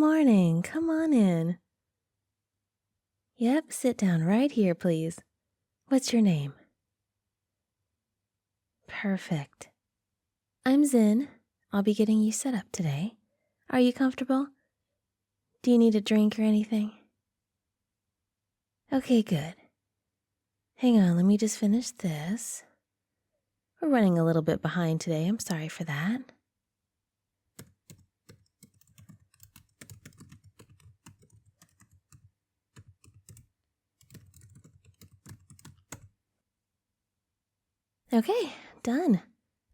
morning. Come on in. Yep, sit down right here, please. What's your name? Perfect. I'm Zin. I'll be getting you set up today. Are you comfortable? Do you need a drink or anything? Okay, good. Hang on, let me just finish this. We're running a little bit behind today. I'm sorry for that. Okay, done.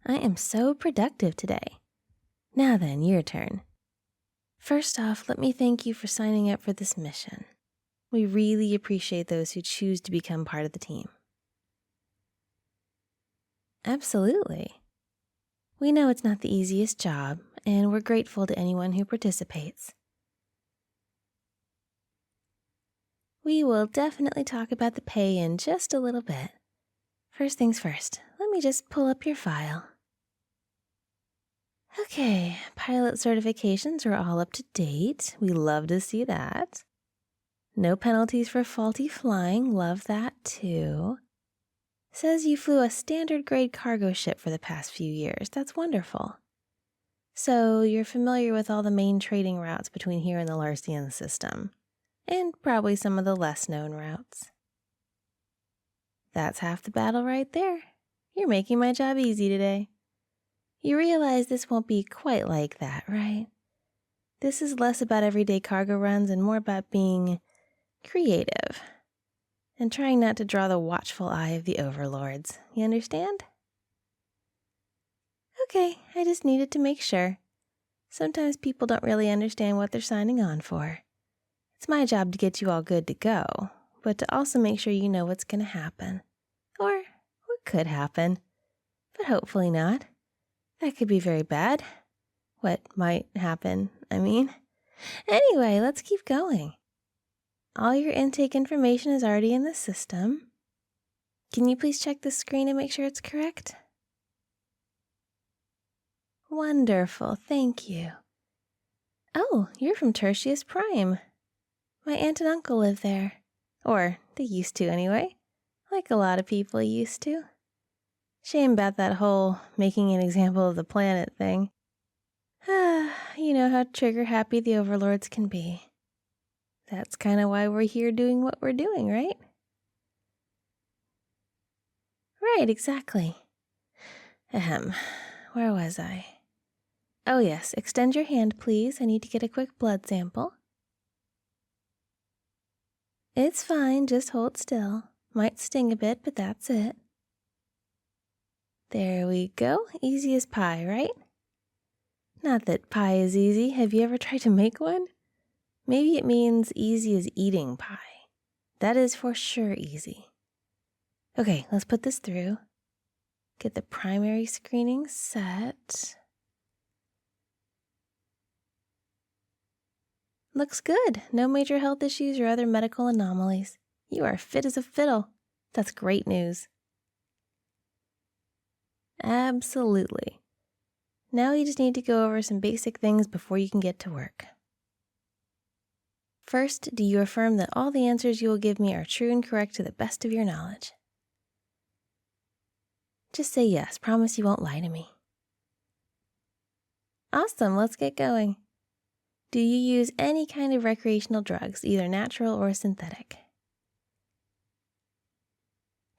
I am so productive today. Now then, your turn. First off, let me thank you for signing up for this mission. We really appreciate those who choose to become part of the team. Absolutely. We know it's not the easiest job, and we're grateful to anyone who participates. We will definitely talk about the pay in just a little bit. First things first, let me just pull up your file. Okay, pilot certifications are all up to date. We love to see that. No penalties for faulty flying, love that too. Says you flew a standard grade cargo ship for the past few years. That's wonderful. So you're familiar with all the main trading routes between here and the Larsian system, and probably some of the less known routes. That's half the battle right there. You're making my job easy today. You realize this won't be quite like that, right? This is less about everyday cargo runs and more about being creative and trying not to draw the watchful eye of the overlords. You understand? Okay, I just needed to make sure. Sometimes people don't really understand what they're signing on for. It's my job to get you all good to go, but to also make sure you know what's going to happen. Or what could happen. But hopefully not. That could be very bad. What might happen, I mean. Anyway, let's keep going. All your intake information is already in the system. Can you please check the screen and make sure it's correct? Wonderful, thank you. Oh, you're from Tertius Prime. My aunt and uncle live there. Or, they used to anyway. Like a lot of people used to. Shame about that whole making an example of the planet thing. You know how trigger-happy the overlords can be. That's kind of why we're here doing what we're doing, right? Right, exactly. Where was I? Oh yes, extend your hand, please. I need to get a quick blood sample. It's fine, just hold still. Might sting a bit, but that's it. There we go. Easy as pie, right? Not that pie is easy. Have you ever tried to make one? Maybe it means easy as eating pie. That is for sure easy. Okay, let's put this through. Get the primary screening set. Looks good. No major health issues or other medical anomalies. You are fit as a fiddle. That's great news. Absolutely. Now you just need to go over some basic things before you can get to work. First, do you affirm that all the answers you will give me are true and correct to the best of your knowledge? Just say yes. Promise you won't lie to me. Awesome. Let's get going. Do you use any kind of recreational drugs, either natural or synthetic?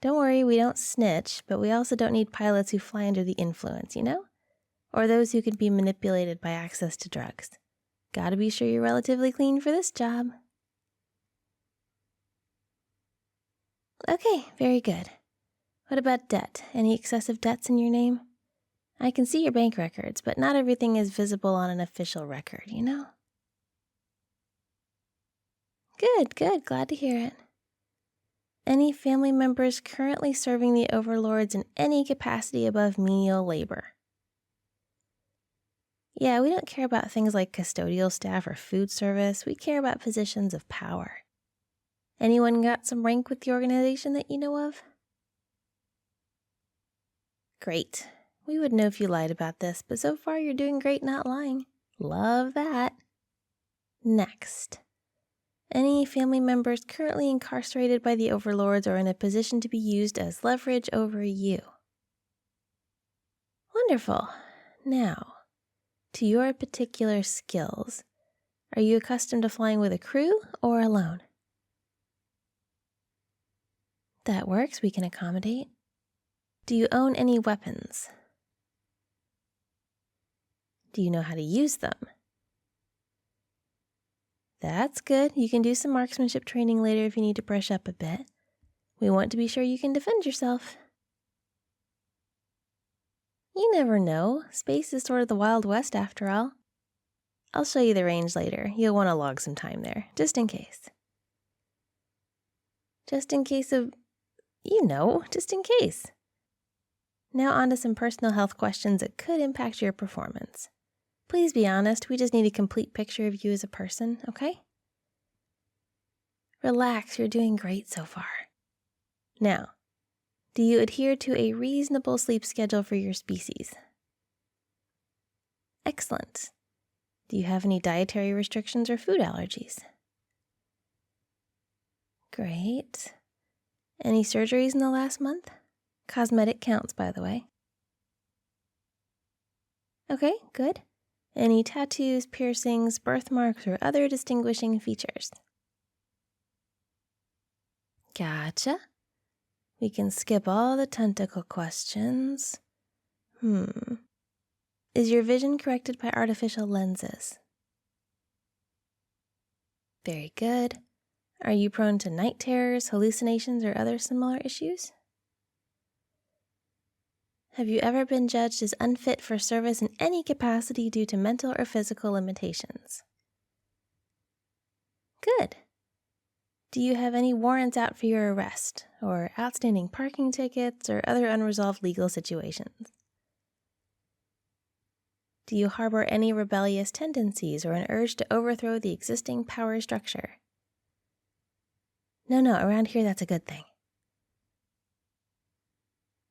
Don't worry, we don't snitch, but we also don't need pilots who fly under the influence, you know? Or those who could be manipulated by access to drugs. Gotta be sure you're relatively clean for this job. Okay, very good. What about debt? Any excessive debts in your name? I can see your bank records, but not everything is visible on an official record, you know? Good, glad to hear it. Any family members currently serving the overlords in any capacity above menial labor? Yeah, we don't care about things like custodial staff or food service. We care about positions of power. Anyone got some rank with the organization that you know of? Great. We would know if you lied about this, but so far you're doing great not lying. Love that. Next, any family members currently incarcerated by the overlords or in a position to be used as leverage over you. Wonderful. Now, to your particular skills, are you accustomed to flying with a crew or alone? That works, we can accommodate. Do you own any weapons? Do you know how to use them? That's good. You can do some marksmanship training later if you need to brush up a bit. We want to be sure you can defend yourself. You never know. Space is sort of the Wild West after all. I'll show you the range later. You'll want to log some time there, just in case. Just in case of, just in case. Now on to some personal health questions that could impact your performance. Please be honest, we just need a complete picture of you as a person, okay? Relax, you're doing great so far. Now, do you adhere to a reasonable sleep schedule for your species? Excellent. Do you have any dietary restrictions or food allergies? Great. Any surgeries in the last month? Cosmetic counts, by the way. Okay, good. Any tattoos, piercings, birthmarks, or other distinguishing features? Gotcha. We can skip all the tentacle questions. Is your vision corrected by artificial lenses? Very good. Are you prone to night terrors, hallucinations, or other similar issues? Have you ever been judged as unfit for service in any capacity due to mental or physical limitations? Good. Do you have any warrants out for your arrest, or outstanding parking tickets, or other unresolved legal situations? Do you harbor any rebellious tendencies or an urge to overthrow the existing power structure? No, around here that's a good thing.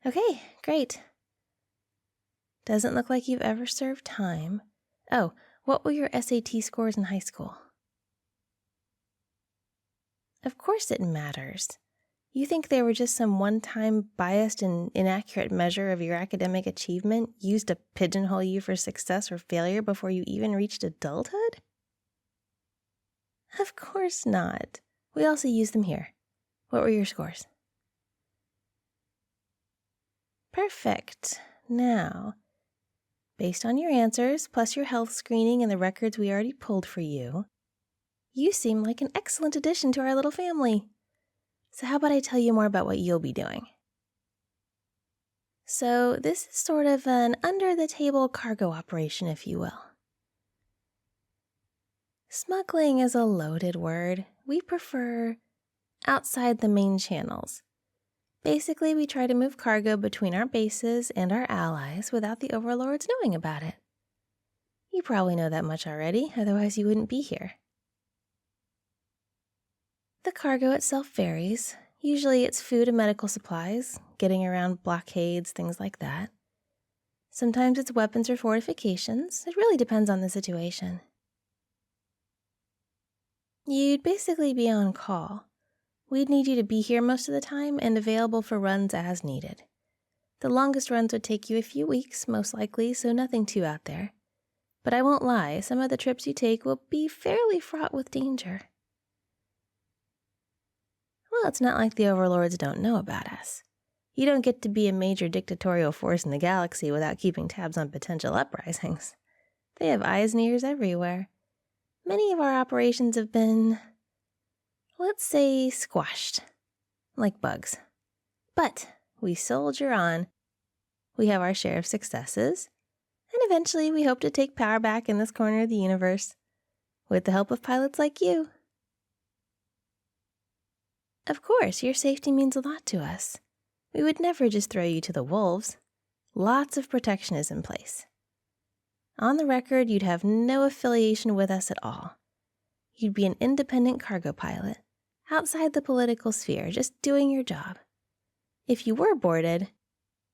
Okay, great. Doesn't look like you've ever served time. Oh, what were your SAT scores in high school? Of course it matters. You think they were just some one-time biased and inaccurate measure of your academic achievement used to pigeonhole you for success or failure before you even reached adulthood? Of course not. We also use them here. What were your scores? Perfect. Now, based on your answers, plus your health screening and the records we already pulled for you, you seem like an excellent addition to our little family. So how about I tell you more about what you'll be doing? So this is sort of an under-the-table cargo operation, if you will. Smuggling is a loaded word. We prefer outside the main channels. Basically, we try to move cargo between our bases and our allies without the overlords knowing about it. You probably know that much already, otherwise you wouldn't be here. The cargo itself varies. Usually it's food and medical supplies, getting around blockades, things like that. Sometimes it's weapons or fortifications. It really depends on the situation. You'd basically be on call. We'd need you to be here most of the time and available for runs as needed. The longest runs would take you a few weeks, most likely, so nothing too out there. But I won't lie, some of the trips you take will be fairly fraught with danger. Well, it's not like the overlords don't know about us. You don't get to be a major dictatorial force in the galaxy without keeping tabs on potential uprisings. They have eyes and ears everywhere. Many of our operations have been, let's say, squashed, like bugs. But we soldier on. We have our share of successes, and eventually we hope to take power back in this corner of the universe, with the help of pilots like you. Of course, your safety means a lot to us. We would never just throw you to the wolves. Lots of protection is in place. On the record, you'd have no affiliation with us at all. You'd be an independent cargo pilot, outside the political sphere, just doing your job. If you were boarded,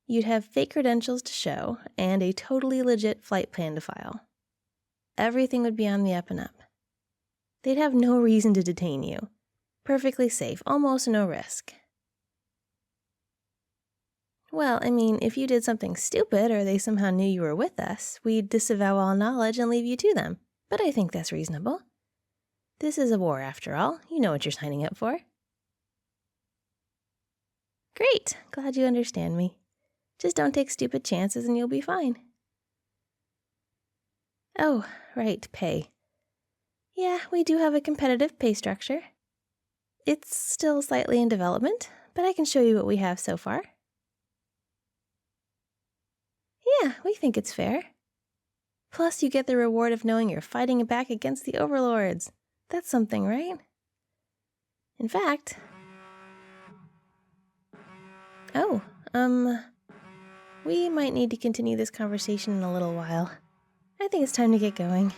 you'd have fake credentials to show and a totally legit flight plan to file. Everything would be on the up and up. They'd have no reason to detain you. Perfectly safe, almost no risk. Well, I mean, if you did something stupid or they somehow knew you were with us, we'd disavow all knowledge and leave you to them. But I think that's reasonable. This is a war, after all. You know what you're signing up for. Great. Glad you understand me. Just don't take stupid chances and you'll be fine. Oh, right, pay. Yeah, we do have a competitive pay structure. It's still slightly in development, but I can show you what we have so far. Yeah, we think it's fair. Plus, you get the reward of knowing you're fighting back against the overlords. That's something, right? In fact... Oh, we might need to continue this conversation in a little while. I think it's time to get going.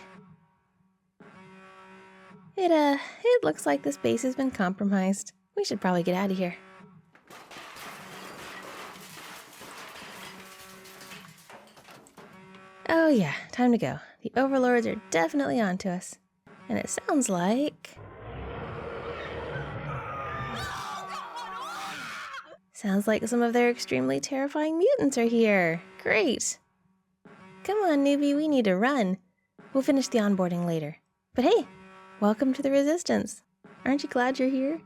It looks like this base has been compromised. We should probably get out of here. Oh yeah, time to go. The overlords are definitely onto us. And it sounds like... Sounds like some of their extremely terrifying mutants are here. Great. Come on, newbie, we need to run. We'll finish the onboarding later. But hey, welcome to the Resistance. Aren't you glad you're here?